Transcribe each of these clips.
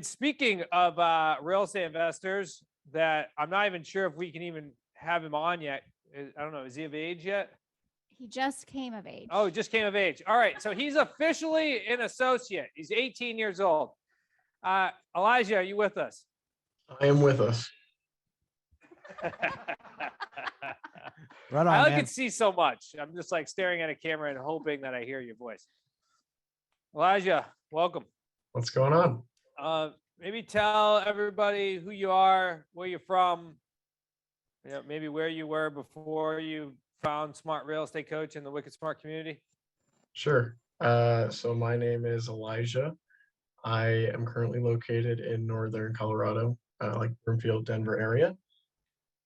And speaking of real estate investors, that I'm not even sure if we can even have him on yet. I don't know. Is he of age yet? He just came of age. Oh, he just came of age. All right. So he's officially an associate. He's 18 years old. Elijah, are you with us? I am with us. Right on, I man. can see so much. I'm just like staring at a camera and hoping that I hear your voice. Elijah, welcome. What's going on? Maybe tell everybody who you are, where you're from, maybe where you were before you found Smart Real Estate Coach in the Wicked Smart community. Sure. So my name is Elijah. I am currently located in northern Colorado, like Broomfield, Denver area.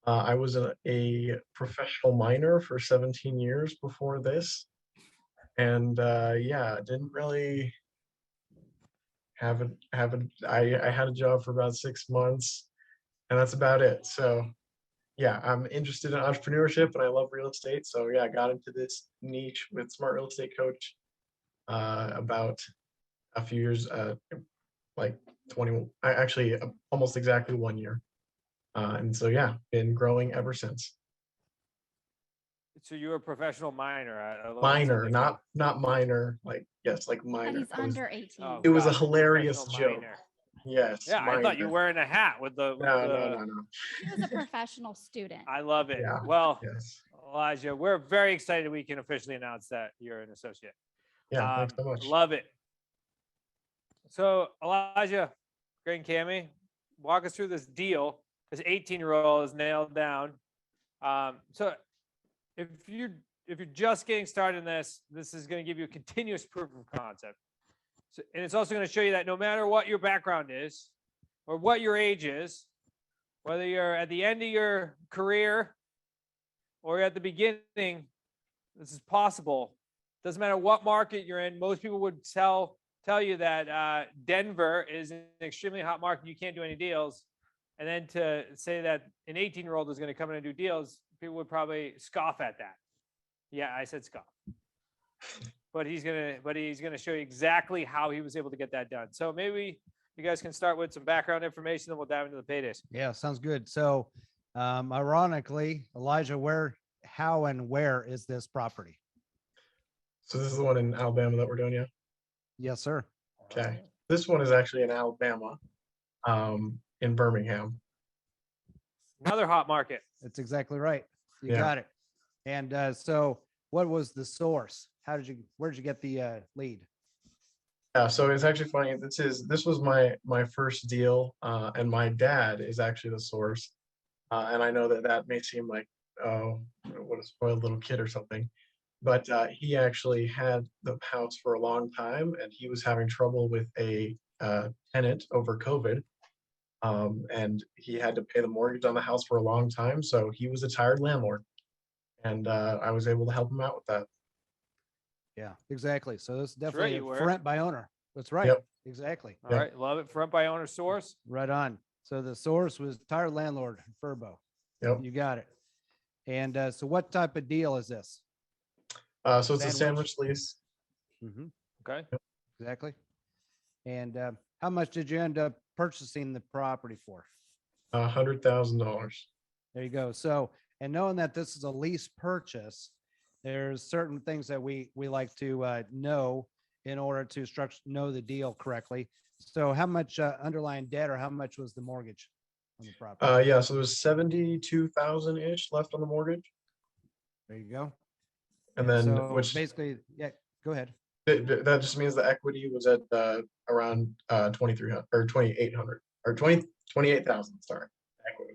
I was a professional miner for 17 years before this. And yeah, didn't really I had a job for about 6 months, and that's about it. So yeah, I'm interested in entrepreneurship and I love real estate. So yeah, I got into this niche with Smart Real Estate Coach about a few years, like 20, almost exactly 1 year. And so yeah, been growing ever since. So you're a professional miner. Minor, not minor, like yes, like And minor. he's under 18. Oh, It was a gotcha, hilarious professional joke. miner. Yes. Yeah, I thought you minor. were wearing a hat with the. No. He was a professional student. I love it. Yeah, Well, Yes. Elijah, we're very excited we can officially announce that you're an associate. Yeah, thanks so much. Love it. So Elijah, Greg and Cammy, walk us through this deal. This 18-year-old is nailed down. So if you're just getting started in this is going to give you a continuous proof of concept. So, and it's also going to show you that no matter what your background is or what your age is, whether you're at the end of your career or at the beginning, this is possible. Doesn't matter what market you're in. Most people would tell you that Denver is an extremely hot market. You can't do any deals. And then to say that an 18-year-old is going to come in and do deals, people would probably scoff at that. Yeah, I said scoff. But he's gonna show you exactly how he was able to get that done. So maybe you guys can start with some background information, then we'll dive into the paydays. Yeah, sounds good. So ironically, Elijah, how and where is this property? So this is the one in Alabama that we're doing, yeah? Yes, sir. Okay. This one is actually in Alabama, in Birmingham. Another hot market. That's exactly right. You Yeah. got it. And so what was the source? Where did you get the lead? Yeah, so it's actually funny. This was my first deal, and my dad is actually the source. And I know that may seem like, oh, what a spoiled little kid or something, but he actually had the house for a long time, and he was having trouble with a tenant over COVID, and he had to pay the mortgage on the house for a long time. So he was a tired landlord, and I was able to help him out with that. Yeah, exactly. So this is That's definitely right, you a were. rent by owner. That's right. Yep. Exactly. All right, love it. Front by owner source. Right on. So the source was tired landlord, Furbo. Yep. You got it. And so what type of deal is this? So it's a sandwich lease. Mm-hmm. Okay. Exactly. And how much did you end up purchasing the property for? $100,000. There you go. So, and knowing that this is a lease purchase, there's certain things that we like to know in order to know the deal correctly. So how much underlying debt or how much was the mortgage on the property? Yeah, so there was 72,000-ish left on the mortgage. There you go. And then so which basically, yeah, go ahead. that just means the equity was at around 2,300 or 2,800 or 28,000, sorry. Equity.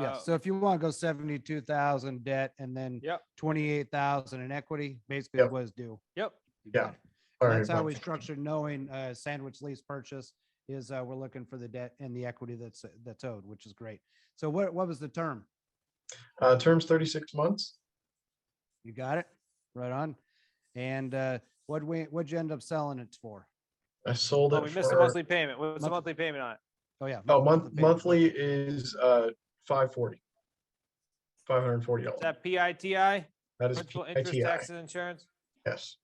Yeah. So if you want to go 72,000 debt and then Yep. 28,000 in equity, basically Yep. was due. Yep. You Yeah. got it. All That's right, how well, we structured knowing sandwich lease purchase is we're looking for the debt and the equity that's owed, which is great. So what was the term? term's 36 months. You got it right on. And what'd you end up selling it for? I sold it Oh, we missed the for monthly payment. What's the monthly payment on it? Oh yeah. monthly is $540. $540. Is that PITI? That is Principal, interest, PITI. taxes, insurance. Yes.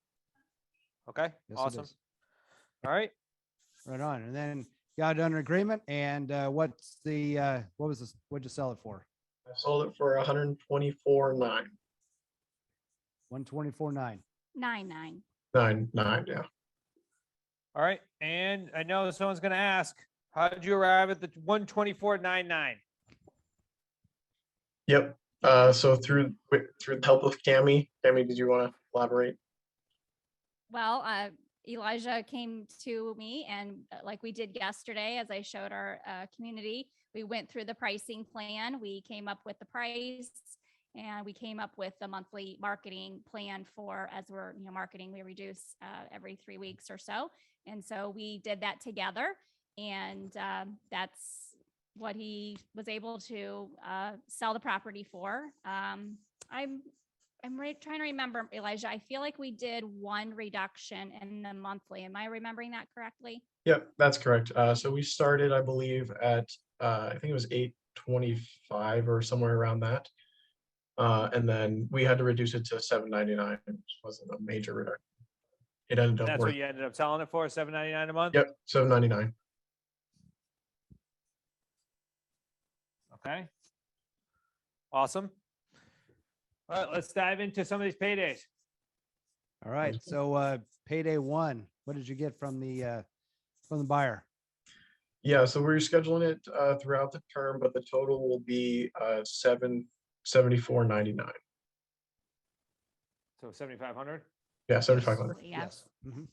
Okay. Yes, it Awesome. is. All right. Right on. And then got under agreement. And what's the what was this? What'd you sell it for? I sold it for 124.9. 9 124.9. 9.9, yeah. All right. And I know someone's going to ask, how did you arrive at the 124.99? Yep. So through the help of Cami, did you want to elaborate? Well, Elijah came to me and like we did yesterday, as I showed our community, we went through the pricing plan. We came up with the price and we came up with the monthly marketing plan for, as we're, marketing, we reduce every 3 weeks or so. And so we did that together, and that's what he was able to sell the property for. I'm trying to remember, Elijah. I feel like we did one reduction in the monthly. Am I remembering that correctly? Yep, that's correct. So we started, I believe, at I think it was 825 or somewhere around that. And then we had to reduce it to 799, which wasn't a major reduction. It ended up That's what working. you ended up selling it for, $7.99 a month? Yep, 799. Okay. Awesome. All right, let's dive into some of these paydays. All right. So payday one, what did you get from the buyer? Yeah, so we're scheduling it throughout the term, but the total will be $774.99. So 7,500. Yeah, 7,500. Yes. Mhm.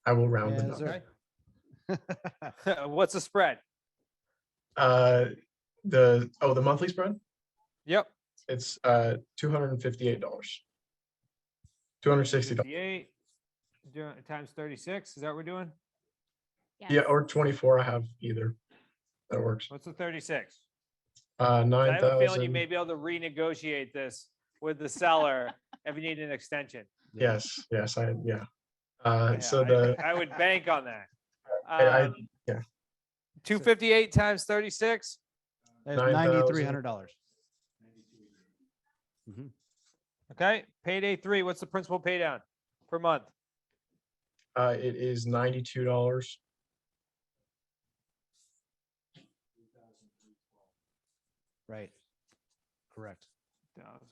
I will round the Yes, number. sir. What's the spread? The monthly spread? Yep. It's $258. $260. 58 times 36. Is that what we're doing? Yes. Yeah, or 24. I have either. That works. What's the 36? 9,000. I have a feeling you may be able to renegotiate this with the seller if you need an extension. Yes, yeah. Yeah, So the I would bank on that. I 258 times 36. That's 9,000. $9,300. Mhm. Okay. Payday 3. What's the principal pay down per month? it is $92. Right. Correct. 1,000.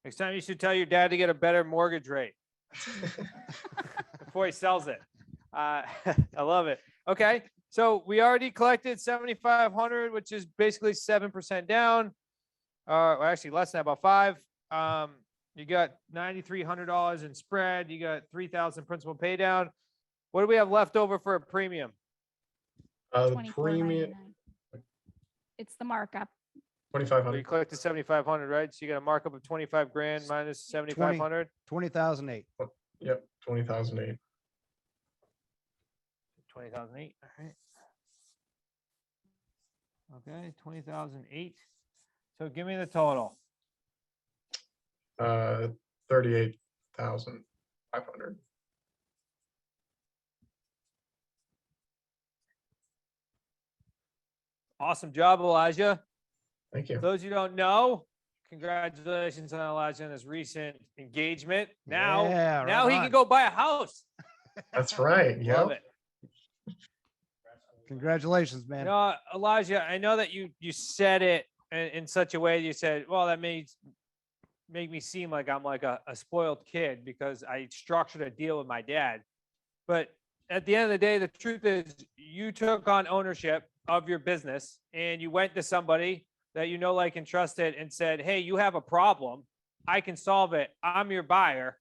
Next time you should tell your dad to get a better mortgage rate before he sells it. I love it. Okay. So we already collected 7,500, which is basically 7% down. Well, actually less than that, about 5. You got $9,300 in spread. You got 3,000 principal pay down. What do we have left over for a premium? The premium $24.99. It's the markup. So you 2,500. collected 7,500, right? So you got a markup of 25 grand minus 7,500. 20,008. Yep, 20,008. 20,008. All right. Okay, 20,008. So give me the total. 38,500. Awesome job, Elijah. Thank you. For those you don't know, congratulations on Elijah and his recent engagement. Now, Yeah, now right he on. can go buy a house. That's right. Love Yep. it. Congratulations, man. Elijah, I know that you said it in such a way. You said, "Well, that make me seem like I'm like a spoiled kid because I structured a deal with my dad." But at the end of the day, the truth is, you took on ownership of your business and you went to somebody that you know, like, and trusted, and said, "Hey, you have a problem. I can solve it. I'm your buyer.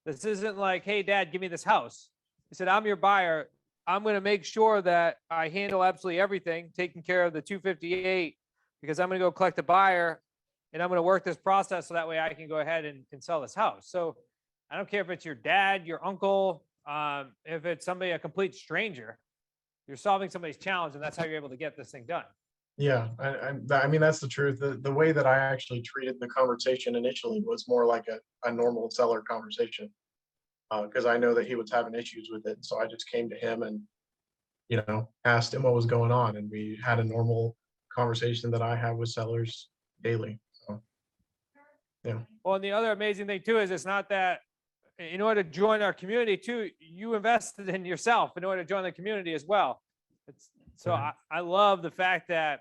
This isn't like, hey, Dad, give me this house." He said, "I'm your buyer. I'm going to make sure that I handle absolutely everything, taking care of the 258, because I'm going to go collect a buyer and I'm going to work this process so that way I can go ahead and sell this house." So I don't care if it's your dad, your uncle, if it's somebody, a complete stranger, you're solving somebody's challenge, and that's how you're able to get this thing done. Yeah, I mean, that's the truth. The way that I actually treated the conversation initially was more like a normal seller conversation, because I know that he was having issues with it. So I just came to him and, asked him what was going on, and we had a normal conversation that I have with sellers daily. So, yeah. Well, and the other amazing thing too is it's not that in order to join our community too, you invested in yourself in order to join the community as well. So Right. I love the fact that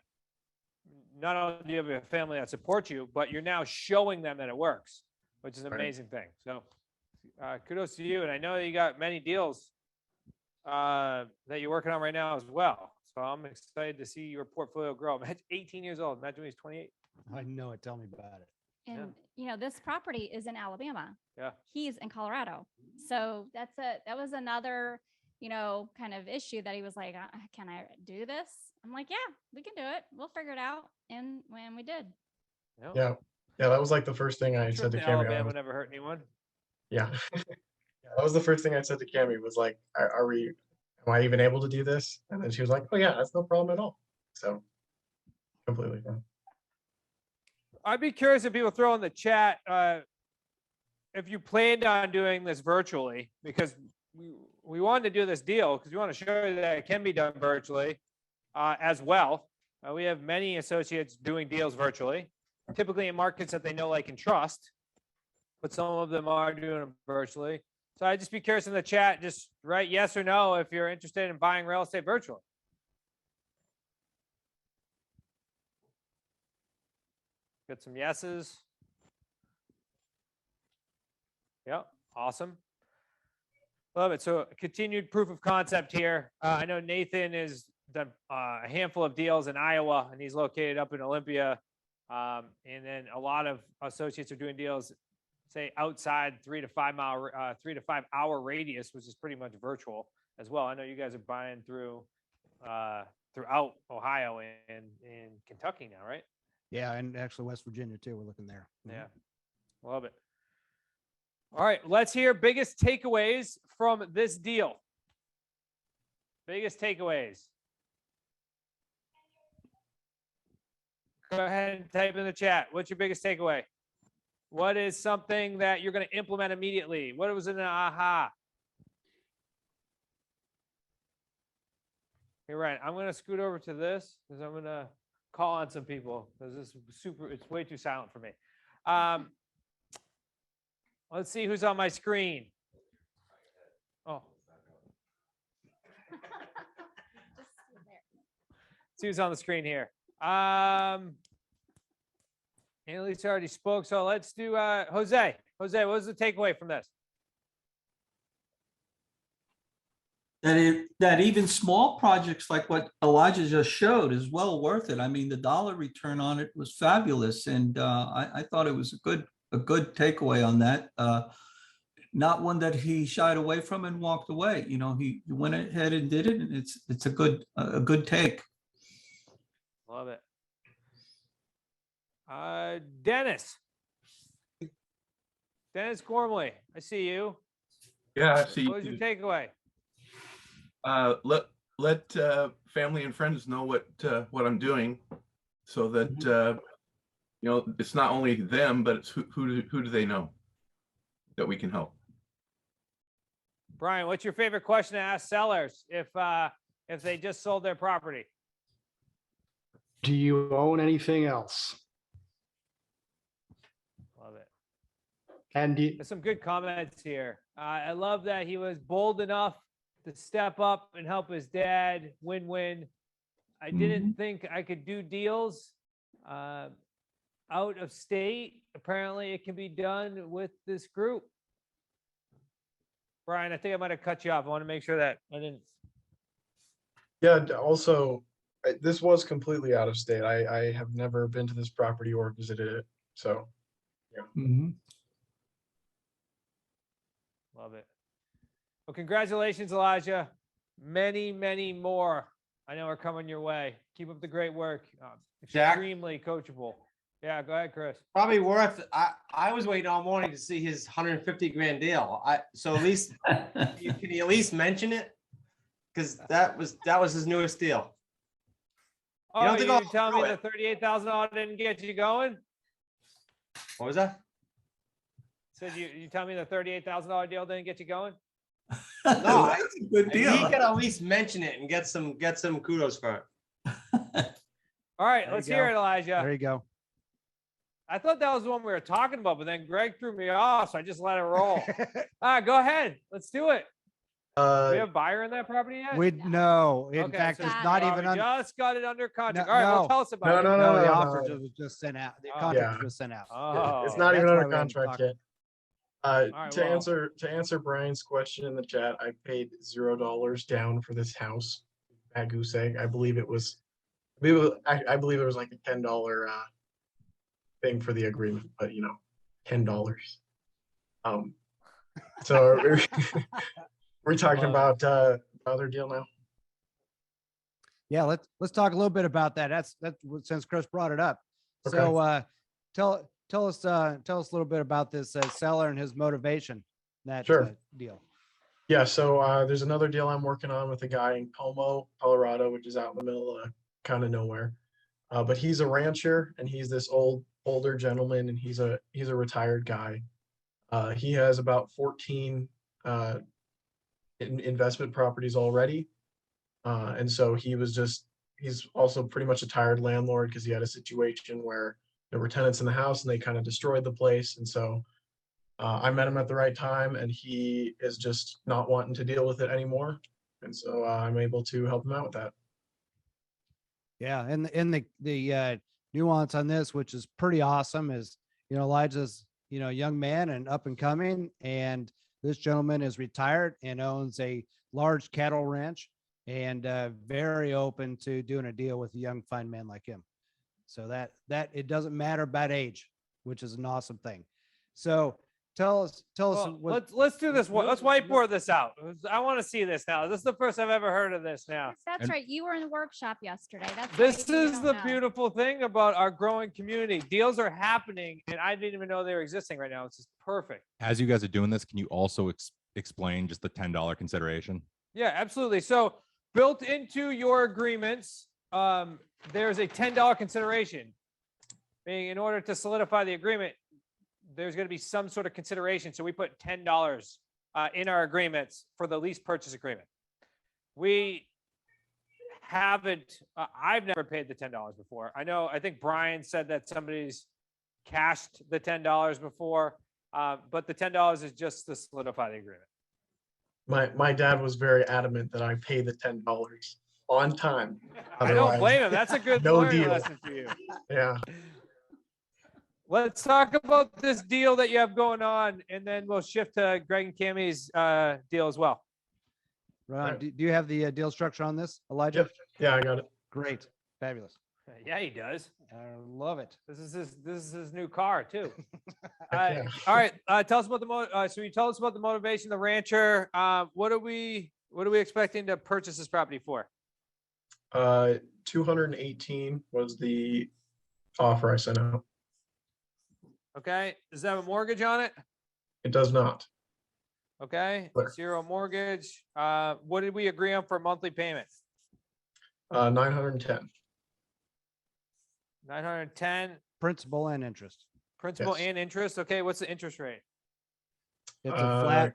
not only do you have a family that supports you, but you're now showing them that it works, which is an Right. amazing thing. So kudos to you. And I know that you got many deals that you're working on right now as well. So I'm excited to see your portfolio grow. Imagine 18 years old. Imagine when he's 28. I know it. Tell me about it. And this property is in Alabama. Yeah. He's in Colorado. So that was another, kind of issue that he was like, can I do this? I'm like, yeah, we can do it. We'll figure it out. And when we did. Yeah. Yeah, that was like the first thing I Trip said to to Cammy. Alabama never hurt anyone. Yeah. Yeah, that was the first thing I said to Cammy was like, am I even able to do this? And then she was like, oh yeah, that's no problem at all. So completely fine. I'd be curious if people throw in the chat if you planned on doing this virtually, because we wanted to do this deal because we want to show you that it can be done virtually as well. We have many associates doing deals virtually, typically in markets that they know, like, and trust, but some of them are doing them virtually. So I'd just be curious in the chat, just write yes or no if you're interested in buying real estate virtually. Get some yeses. Yep, awesome. Love it. So continued proof of concept here. I know Nathan has done a handful of deals in Iowa, and he's located up in Olympia. And then a lot of associates are doing deals, say, outside 3 to 5 hour radius, which is pretty much virtual as well. I know you guys are buying throughout Ohio and Kentucky now, right? Yeah, and actually West Virginia too. We're looking there. Yeah, love it. All right, let's hear biggest takeaways from this deal. Biggest takeaways. Go ahead and type in the chat. What's your biggest takeaway? What is something that you're going to implement immediately? What was an aha? You're right. I'm going to scoot over to this because I'm going to call on some people because this is it's way too silent for me. Let's see who's on my screen. Oh. See who's on the screen here. Annalise already spoke, so let's do Jose. Jose, what was the takeaway from this? That even small projects like what Elijah just showed is well worth it. I mean, the dollar return on it was fabulous, and I thought it was a good takeaway on that. Not one that he shied away from and walked away. He went ahead and did it, and it's a good take. Love it. Dennis Gormley, I see you. Yeah, I see. What was your takeaway? Let family and friends know what I'm doing, so that it's not only them, but it's who do they know that we can help. Brian, what's your favorite question to ask sellers if they just sold their property? Do you own anything else? Love it. And There's some good comments here. I love that he was bold enough to step up and help his dad win-win. I didn't think I could do deals out of state. Apparently it can be done with this group. Brian, I think I might have cut you off. I want to make sure that I didn't. Yeah, also, this was completely out of state. I have never been to this property or visited it. So, yeah. Love it. Well, congratulations, Elijah. Many, many more I know are coming your way. Keep up the great work. Jack? Extremely coachable. Yeah, go ahead, Chris. Probably worth. I was waiting all morning to see his 150 grand deal. So at least can you at least mention it? Because that was his newest deal. Oh, don't you think I'll tell me throw the it. $38,000 didn't get you going? What was that? Said you tell me the $38,000 deal didn't get you going? No, That's a good he deal. could at least mention it and get some kudos for it. All right, There let's you hear go. it, Elijah. There you go. I thought that was the one we were talking about, but then Greg threw me off, so I just let it roll. Go ahead. Let's do it. Do we have a buyer in that property yet? We no, in Okay, fact, so it's got not it. even we under. just got it under contract. No, All right, well, no. tell us about No, it. no, No, the no, offer no. was just sent out. The Oh. contract Yeah. was sent out. Oh, It's not even that's why under we haven't contract talked. yet. right, To well. answer Brian's question in the chat, I paid $0 down for this house at Goose Egg. I believe it was, I believe it was like a $10 thing for the agreement, but you know, $10. So we're talking Love about other deal now. Yeah, let's talk a little bit about that. That's since Chris brought it up. Okay. So tell us a little bit about this seller and his motivation. That Sure. Deal. Yeah, so there's another deal I'm working on with a guy in Como, Colorado, which is out in the middle of kind of nowhere. But he's a rancher and he's this older gentleman and he's a retired guy. He has about 14 investment properties already. And so he's also pretty much a tired landlord because he had a situation where there were tenants in the house and they kind of destroyed the place. And so I met him at the right time and he is just not wanting to deal with it anymore. And so I'm able to help him out with that. Yeah, and the nuance on this, which is pretty awesome, is Elijah's young man and up and coming, and this gentleman is retired and owns a large cattle ranch and very open to doing a deal with a young fine man like him. So that it doesn't matter about age, which is an awesome thing. So tell us. Well, what, let's do this. Let's no- whiteboard this out. I want to see this now. This is the first I've ever heard of this now. That's And- right. You were in the workshop yesterday. That's This right, you is don't the know. beautiful thing about our growing community. Deals are happening, and I didn't even know they were existing right now. It's just perfect. As you guys are doing this, can you also explain just the $10 consideration? Yeah, absolutely. So built into your agreements, there's a $10 consideration. Meaning in order to solidify the agreement, there's going to be some sort of consideration. So we put $10 in our agreements for the lease purchase agreement. We haven't, I've never paid the $10 before. I think Brian said that somebody's cashed the $10 before, but the $10 is just to solidify the agreement. My dad was very adamant that I pay the $10 on time. I don't Otherwise, blame him. That's a good no learning deal. lesson for you. Yeah. Let's talk about this deal that you have going on, and then we'll shift to Greg and Cammy's deal as well. Ron, Right. do you have the deal structure on this, Elijah? Yep. Yeah, I got it. Great, fabulous. Yeah, he does. I love it. This is his new car too. Yeah. All right, tell us about so you tell us about the motivation, the rancher. What are we expecting to purchase this property for? 218 was the offer I sent out. Okay, does that have a mortgage on it? It does not. Okay, Clear. 0 mortgage. What did we agree on for monthly payment? 910. 910 Principal and interest. principal Yes. and interest. Okay, what's the interest rate? It's a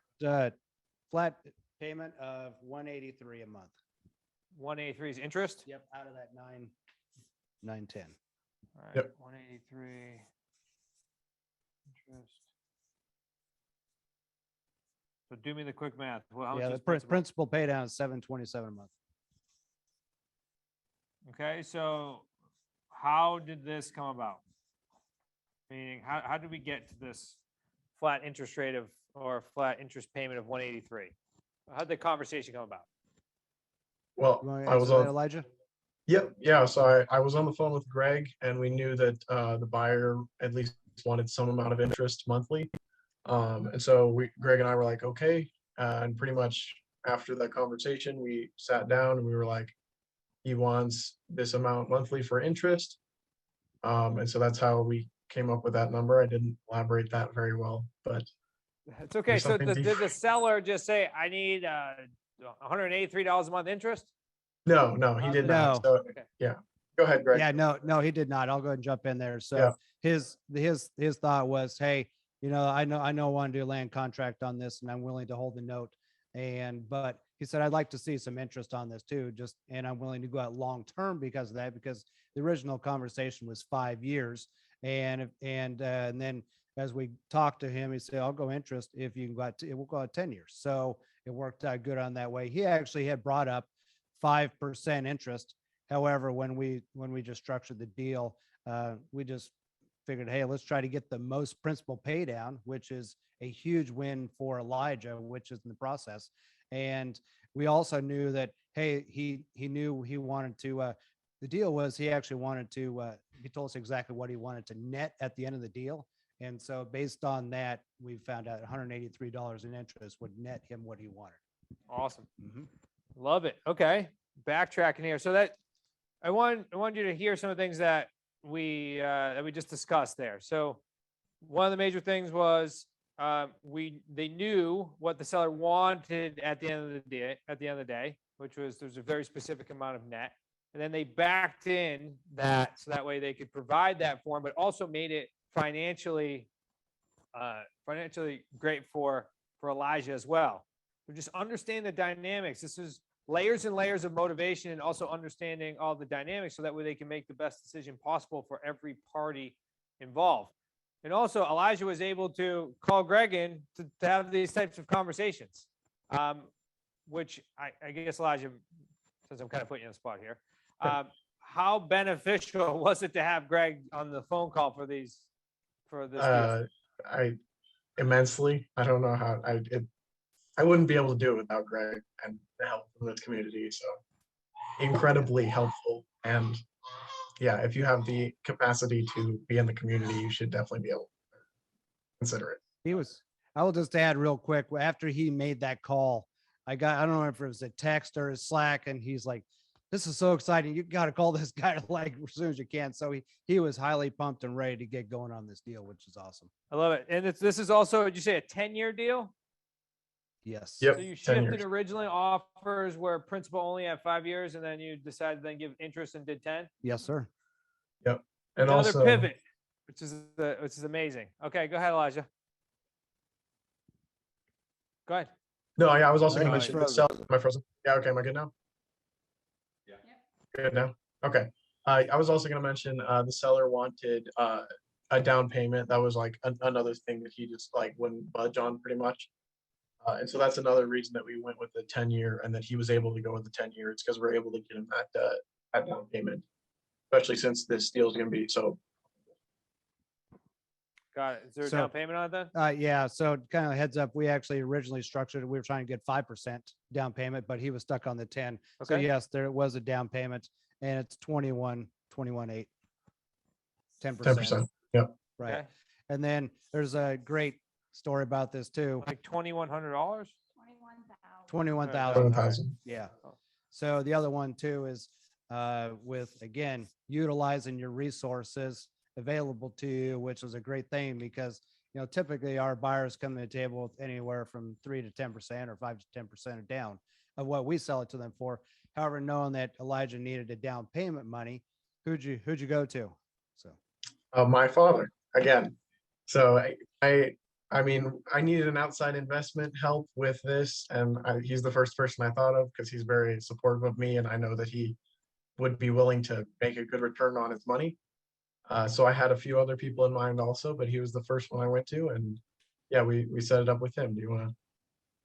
flat payment of 183 a month. 183 is interest. Yep, out of that 910. All right, Yep. 183 interest. So do me the quick math. Well, how Yeah, much the is principal? principal pay down is 727 a month. Okay, so how did this come about? Meaning, how did we get to this flat interest rate of, or flat interest payment of 183? How'd the conversation come about? Well, You want to I was answer that, on. Elijah? Yep. Yeah. So I was on the phone with Greg, and we knew that the buyer at least wanted some amount of interest monthly. And so Greg and I were like, okay. And pretty much after that conversation, we sat down and we were like, he wants this amount monthly for interest. And so that's how we came up with that number. I didn't elaborate that very well, but It's okay. There's So something did the seller just say, I need $183 a month interest? no, he did not. No. So Okay. yeah, go ahead, Greg. Yeah, no, he did not. I'll go ahead and jump in there. So Yeah. his thought was, hey, I want to do a land contract on this and I'm willing to hold the note. But he said, I'd like to see some interest on this too, and I'm willing to go out long-term because of that, because the original conversation was 5 years. And then as we talked to him, he said, I'll go interest if you can go out, it will go out 10 years. So it worked out good on that way. He actually had brought up 5% interest. However, when we just structured the deal, we just figured, hey, let's try to get the most principal pay down, which is a huge win for Elijah, which is in the process. And we also knew that, hey, he knew he wanted to, the deal was he actually wanted to, he told us exactly what he wanted to net at the end of the deal. And so based on that, we found out $183 in interest would net him what he wanted. Awesome. Mhm. Love it. Okay. Backtracking here. So that I want you to hear some of the things that we just discussed there. So one of the major things was they knew what the seller wanted at the end of the day, which was there's a very specific amount of net. And then they backed in that so that way they could provide that for him, but also made it financially great for Elijah as well. So just understand the dynamics. This is layers and layers of motivation and also understanding all the dynamics so that way they can make the best decision possible for every party involved. And also Elijah was able to call Greg in to have these types of conversations, which I guess Elijah, since I'm kind of putting you on the spot here, how beneficial was it to have Greg on the phone call for this deal? I immensely. I don't know how I wouldn't be able to do it without Greg and the help from this community. So incredibly helpful. And yeah, if you have the capacity to be in the community, you should definitely be able to consider it. I will just add real quick, after he made that call, I don't know if it was a text or a Slack, and he's like, this is so exciting. You got to call this guy like as soon as you can. So he was highly pumped and ready to get going on this deal, which is awesome. I love it. And this is also, did you say a 10-year deal? Yes. Yep. So you 10 shifted years. originally offers where principal only at 5 years, and then you decided to then give interest and did 10. Yes, sir. And Another also pivot, which is amazing. Okay, go ahead, Elijah. Go ahead. no, I was also I going to think mention he's the seller. Am I frozen? Yeah. Okay. Am I good now? Yeah. Good now. Okay. I was also going to mention the seller wanted a down payment. That was like another thing that he just like wouldn't budge on pretty much. And so that's another reason that we went with the 10-year and that he was able to go with the 10-year. It's because we're able to get him that down payment, especially since this deal is going to be so. Got it. Is there a So- down payment on it then? Yeah. So kind of heads up, we actually originally structured it. We were trying to get 5% down payment, but he was stuck on the 10. So Okay. yes, there was a down payment, and it's 21.8. 10%. 10%. Yep. Right. Okay. And then there's a great story about this too. Like $2,100. 21,000. 1,000. Yeah. So the other one too is with, again, utilizing your resources available to you, which is a great thing because, typically our buyers come to the table with anywhere from 3 to 10% or 5 to 10% down of what we sell it to them for. However, knowing that Elijah needed a down payment money, who'd you go to? So My father again. So I mean, I needed an outside investment help with this, and he's the first person I thought of because he's very supportive of me, and I know that he would be willing to make a good return on his money. So I had a few other people in mind also, but he was the first one I went to, and yeah, we set it up with him. Do you want to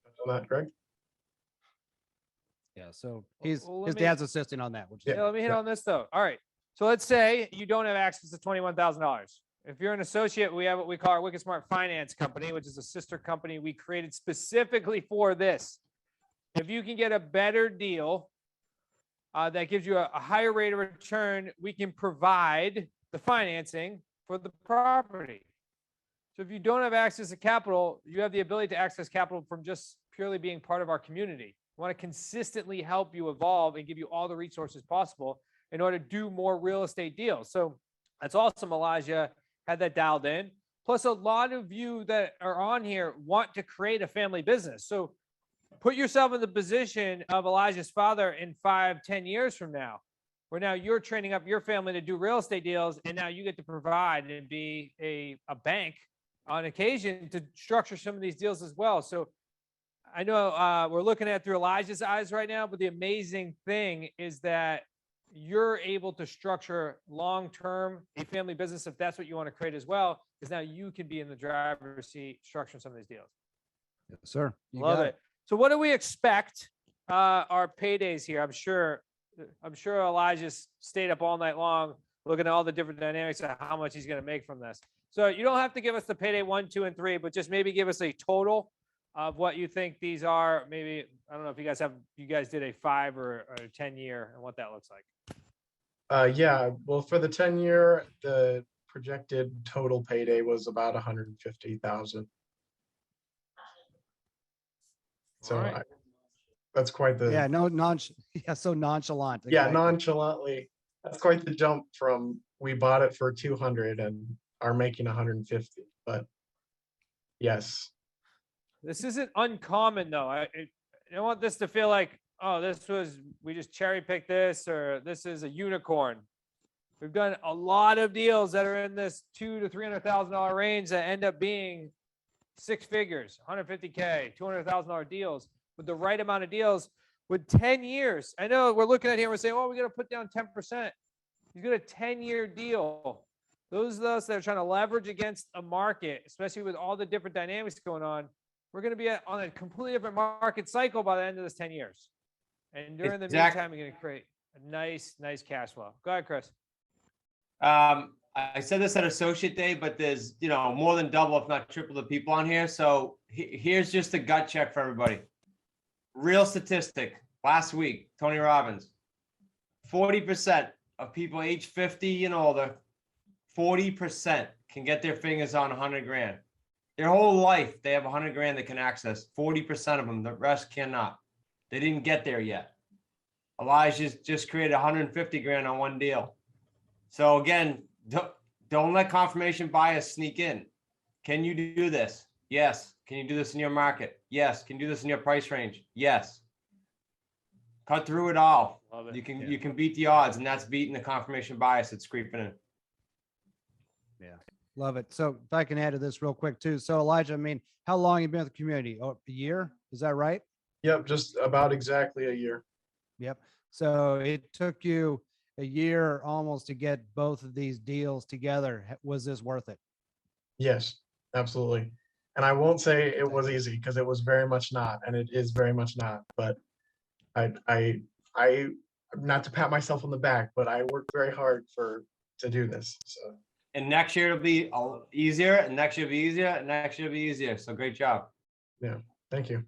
touch on that, Greg? yeah, so Well, let his me- dad's assisting on that, which is Yeah, let me hit yeah. on this though. All right. So let's say you don't have access to $21,000. If you're an associate, we have what we call our Wicked Smart Finance Company, which is a sister company we created specifically for this. If you can get a better deal that gives you a higher rate of return, we can provide the financing for the property. So if you don't have access to capital, you have the ability to access capital from just purely being part of our community. We want to consistently help you evolve and give you all the resources possible in order to do more real estate deals. So that's awesome. Elijah had that dialed in. Plus, a lot of you that are on here want to create a family business. So put yourself in the position of Elijah's father in 5-10 years from now, where now you're training up your family to do real estate deals, and now you get to provide and be a bank on occasion to structure some of these deals as well. So I know we're looking at through Elijah's eyes right now, but the amazing thing is that you're able to structure long-term a family business if that's what you want to create as well, because now you can be in the driver's seat structuring some of these deals. Yes, sir. You Love got it. So what do we expect our paydays here? I'm sure Elijah's stayed up all night long looking at all the different dynamics of how much he's going to make from this. So you don't have to give us the payday 1, 2, and 3, but just maybe give us a total of what you think these are. Maybe, I don't know if you guys did a 5 or a 10-year and what that looks like. Yeah, well, for the 10-year, the projected total payday was about 150,000. So All right. that's quite the, Yeah, yeah, so nonchalant. yeah, Exactly. nonchalantly, that's quite the jump from we bought it for 200 and are making 150. But yes, This isn't uncommon though. I don't want this to feel like, oh, we just cherry picked this, or this is a unicorn. We've done a lot of deals that are in this $200,000 to $300,000 range that end up being 6 figures, 150K, $200,000 deals with the right amount of deals with 10 years. I know we're looking at here, we're saying, oh, we got to put down 10%. You get a 10-year deal. Those of us that are trying to leverage against a market, especially with all the different dynamics going on, we're going to be on a completely different market cycle by the end of this 10 years. And during the meantime, you're going to create a nice cash flow. Go ahead, Chris. I said this at Associate Day, but there's, more than double, if not triple the people on here. So here's just a gut check for everybody. Real statistic. Last week, Tony Robbins, 40% of people age 50 and older, 40% can get their fingers on 100 grand. Their whole life, they have 100 grand they can access. 40% of them, the rest cannot. They didn't get there yet. Elijah just created 150 grand on one deal. So again, don't let confirmation bias sneak in. Can you do this? Yes. Can you do this in your market? Yes. Can you do this in your price range? Yes. Cut through it all. Love it. You can beat the odds, and that's beating the confirmation bias that's creeping in. Yeah, love it. So if I can add to this real quick too. So Elijah, I mean, how long have you been with the community? Oh, a year? Is that right? yep, just about exactly a year. Yep. So it took you a year almost to get both of these deals together. Was this worth it? Yes, absolutely. And I won't say it was easy because it was very much not, and it is very much not. But I not to pat myself on the back, but I worked very hard to do this. So. And next year it'll be easier, and next year will be easier, and next year will be easier. So great job. Yeah, thank you.